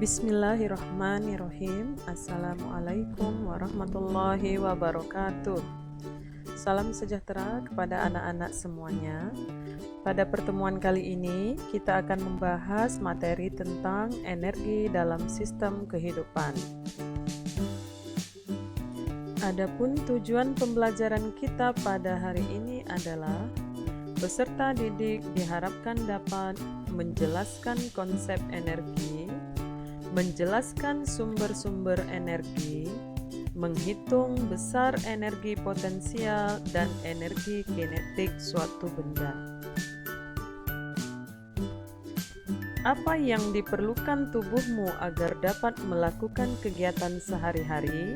Bismillahirrahmanirrahim. Assalamualaikum warahmatullahi wabarakatuh. Salam sejahtera kepada anak-anak semuanya. Pada pertemuan kali ini, kita akan membahas materi tentang energi dalam sistem kehidupan. Adapun tujuan pembelajaran kita pada hari ini adalah peserta didik diharapkan dapat menjelaskan konsep energi, menjelaskan sumber-sumber energi, menghitung besar energi potensial dan energi kinetik suatu benda. Apa yang diperlukan tubuhmu agar dapat melakukan kegiatan sehari-hari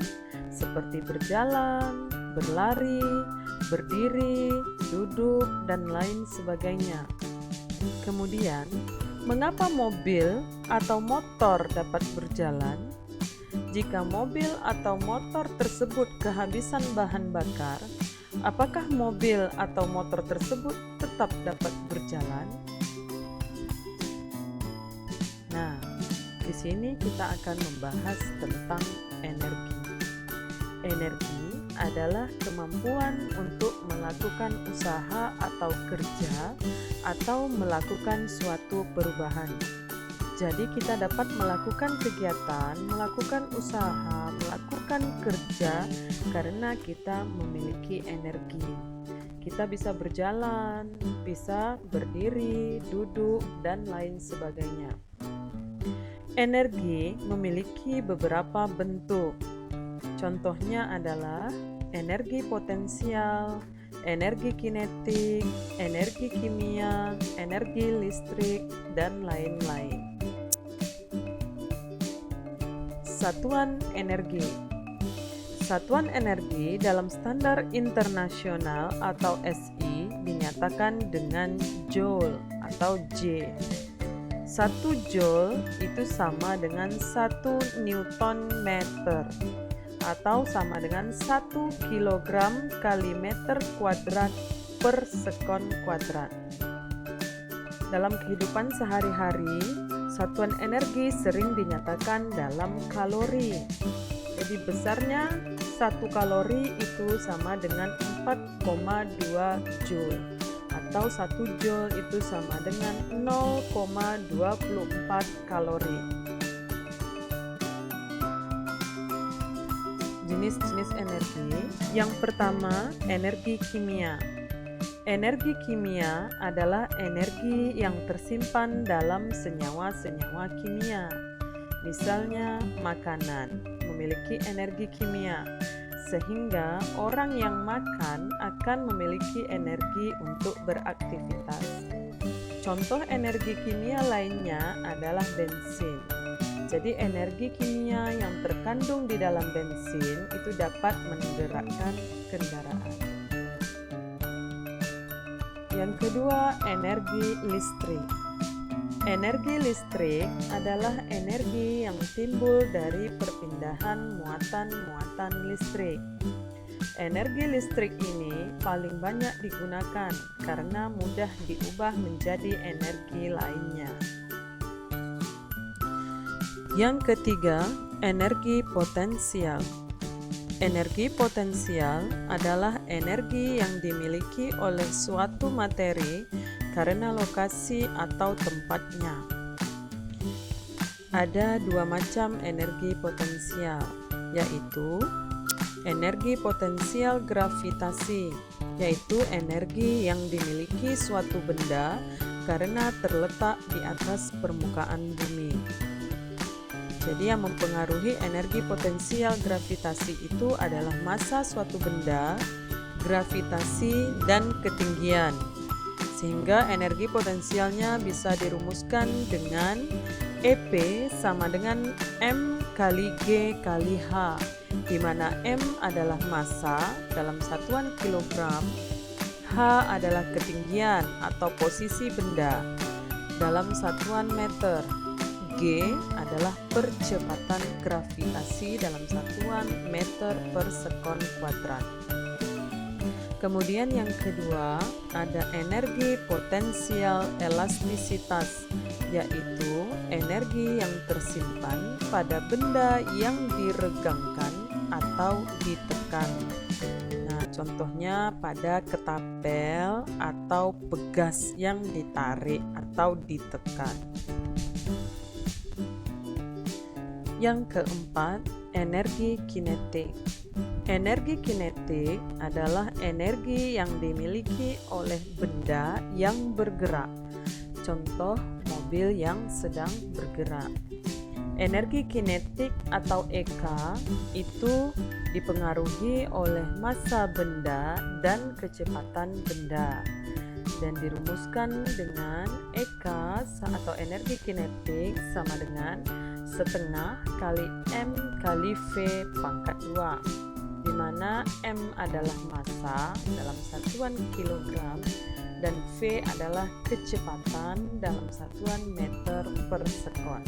seperti berjalan, berlari, berdiri, duduk, dan lain sebagainya. Kemudian, mengapa mobil atau motor dapat berjalan? Jika mobil atau motor tersebut kehabisan bahan bakar, apakah mobil atau motor tersebut tetap dapat berjalan? Nah, di sini kita akan membahas tentang energi. Energi adalah kemampuan untuk melakukan usaha atau kerja atau melakukan suatu perubahan. Jadi kita dapat melakukan kegiatan, melakukan usaha, melakukan kerja karena kita memiliki energi. Kita bisa berjalan, bisa berdiri, duduk, dan lain sebagainya. Energi memiliki beberapa bentuk. Contohnya adalah energi potensial, energi kinetik, energi kimia, energi listrik, dan lain-lain. Satuan energi. Satuan energi dalam standar internasional atau SI dinyatakan dengan joule atau J. 1 joule itu sama dengan 1 Newton meter atau sama dengan 1 kilogram kali meter kuadrat per sekon kuadrat. Dalam kehidupan sehari-hari, satuan energi sering dinyatakan dalam kalori. Jadi besarnya 1 kalori itu sama dengan 4,2 joule atau 1 joule itu sama dengan 0,24 kalori. Jenis-jenis energi. Yang pertama, energi kimia. Energi kimia adalah energi yang tersimpan dalam senyawa-senyawa kimia. Misalnya, makanan memiliki energi kimia, sehingga orang yang makan akan memiliki energi untuk beraktivitas. Contoh energi kimia lainnya adalah bensin. Jadi energi kimia yang terkandung di dalam bensin itu dapat menggerakkan kendaraan. Yang kedua, energi listrik. Energi listrik adalah energi yang timbul dari perpindahan muatan-muatan listrik. Energi listrik ini paling banyak digunakan karena mudah diubah menjadi energi lainnya. Yang ketiga, energi potensial. Energi potensial adalah energi yang dimiliki oleh suatu materi karena lokasi atau tempatnya. Ada 2 macam energi potensial, yaitu energi potensial gravitasi, yaitu energi yang dimiliki suatu benda karena terletak di atas permukaan bumi. Jadi yang mempengaruhi energi potensial gravitasi itu adalah massa suatu benda, gravitasi, dan ketinggian. Sehingga energi potensialnya bisa dirumuskan dengan EP sama dengan M kali G kali H, di mana M adalah massa dalam satuan kilogram, H adalah ketinggian atau posisi benda dalam satuan meter, G adalah percepatan gravitasi dalam satuan meter per sekon kuadrat. Kemudian yang kedua ada energi potensial elastisitas, yaitu energi energi yang tersimpan pada benda yang diregangkan atau ditekan. Nah, contohnya pada ketapel atau pegas yang ditarik atau ditekan. Yang keempat, energi kinetik. Energi kinetik adalah energi yang dimiliki oleh benda yang bergerak. Contoh, mobil yang sedang bergerak. Energi kinetik atau EK itu dipengaruhi oleh massa benda dan kecepatan benda, dan dirumuskan dengan EK atau energi kinetik sama dengan setengah kali M kali V pangkat 2, di mana M adalah massa dalam satuan kilogram dan V adalah kecepatan dalam satuan meter per sekon.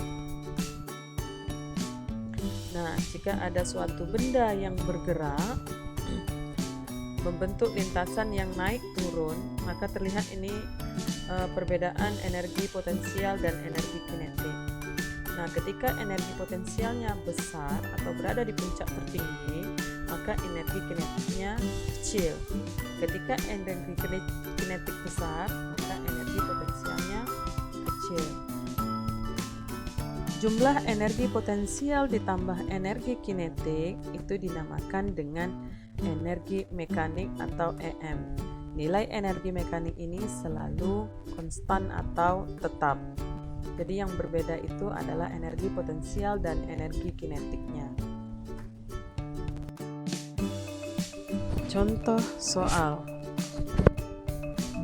Nah, jika ada suatu benda yang bergerak membentuk lintasan yang naik turun, maka terlihat ini perbedaan energi potensial dan energi kinetik. Nah, ketika energi potensialnya besar atau berada di puncak tertinggi, maka energi kinetiknya kecil. Ketika energi kinetik besar, maka energi potensialnya kecil. Jumlah energi potensial ditambah energi kinetik itu dinamakan dengan energi mekanik atau EM. Nilai energi mekanik ini selalu konstan atau tetap. Jadi yang berbeda itu adalah energi potensial dan energi kinetiknya. Contoh soal.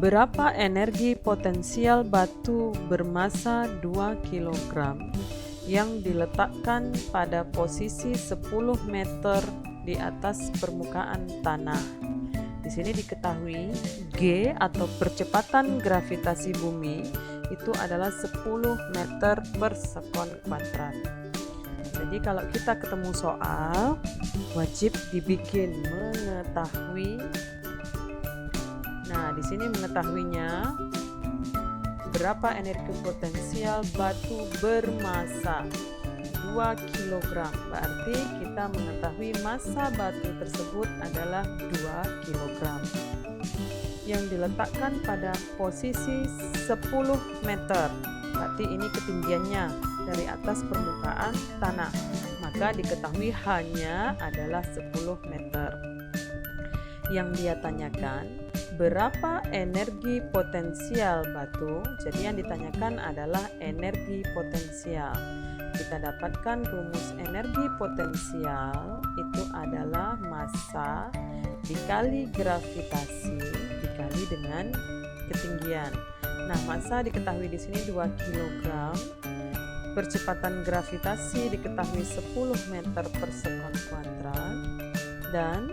Berapa energi potensial batu bermassa 2 kg yang diletakkan pada posisi 10 meter di atas permukaan tanah? Di sini diketahui G atau percepatan gravitasi bumi itu adalah 10 meter per sekon kuadrat. Jadi kalau kita ketemu soal, wajib dibikin mengetahui. Nah, di sini mengetahuinya berapa energi potensial batu bermassa 2 kg. Berarti kita mengetahui massa batu tersebut adalah 2 kg. Yang diletakkan pada posisi 10 meter. Berarti ini ketinggiannya dari atas permukaan tanah. Maka diketahui hanya adalah 10 meter. Yang dia tanyakan, berapa energi potensial batu? Jadi yang ditanyakan adalah energi potensial. Kita dapatkan rumus energi potensial itu adalah massa dikali gravitasi dikali dengan ketinggian. Nah, massa diketahui di sini 2 kg. Percepatan gravitasi diketahui 10 meter per sekon kuadrat dan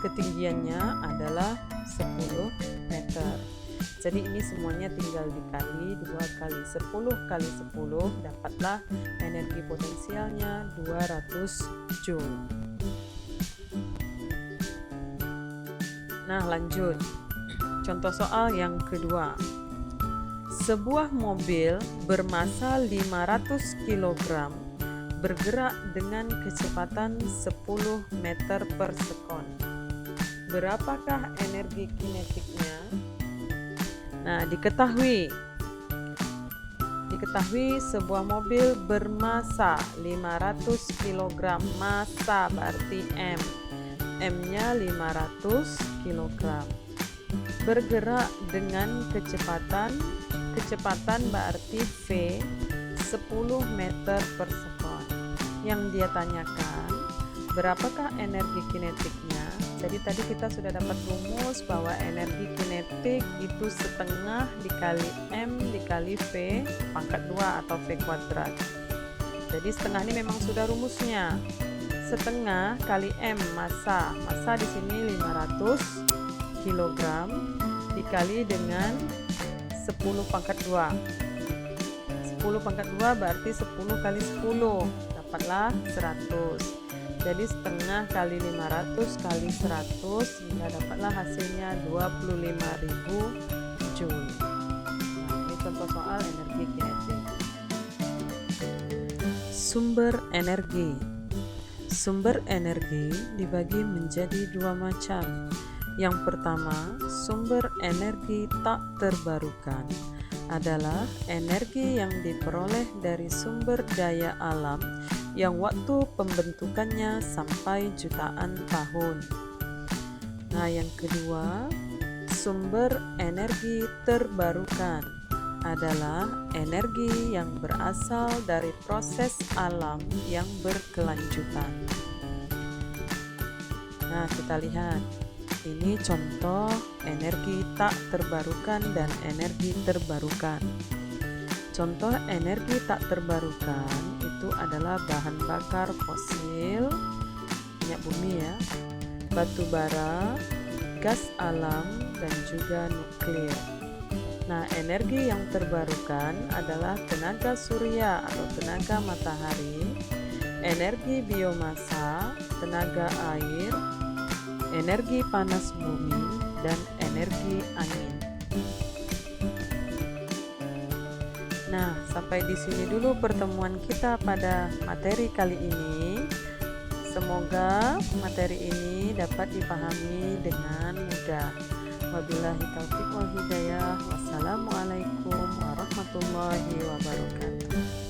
ketinggiannya adalah 10 meter. Jadi ini semuanya tinggal dikali 2 kali 10 kali 10, dapatlah energi potensialnya 200 Joule. Nah, lanjut. Contoh soal yang kedua. Sebuah mobil bermassa 500 kg bergerak dengan kecepatan 10 meter per sekon. Berapakah energi kinetiknya? Nah, diketahui sebuah mobil bermassa 500 kg, massa berarti M. M-nya 500 kg. Bergerak dengan kecepatan berarti V 10 meter per sekon. Yang dia tanyakan, berapakah energi kinetiknya? Jadi tadi kita sudah dapat rumus bahwa energi kinetik itu setengah dikali M dikali V pangkat 2 atau V kuadrat. Jadi setengah ini memang sudah rumusnya. Setengah kali M massa. Massa di sini 500 kg dikali dengan 10 pangkat 2. 10 pangkat 2 berarti 10 kali 10. Dapatlah 100. Jadi setengah kali 500 kali 100 sehingga dapatlah hasilnya 25.000 Joule. Nah, ini contoh soal soal energi kinetik. Sumber energi. Sumber energi dibagi menjadi dua macam. Yang pertama, sumber energi tak terbarukan adalah energi yang diperoleh dari sumber daya alam yang waktu pembentukannya sampai jutaan tahun. Nah, yang kedua, sumber energi terbarukan adalah energi yang berasal dari proses alam yang berkelanjutan. Nah, kita lihat. Ini contoh energi tak terbarukan dan energi terbarukan. Contoh energi tak terbarukan itu adalah bahan bakar fosil, minyak bumi ya, batu bara, gas alam, dan juga nuklir. Nah, energi yang terbarukan adalah tenaga surya atau tenaga matahari, energi biomasa, tenaga air, energi panas bumi, dan energi angin. Nah, sampai di sini dulu pertemuan kita pada materi kali ini. Semoga materi ini dapat dipahami dengan mudah. Wabillahi taufiq wal hidayah. Wassalamualaikum warahmatullahi wabarakatuh.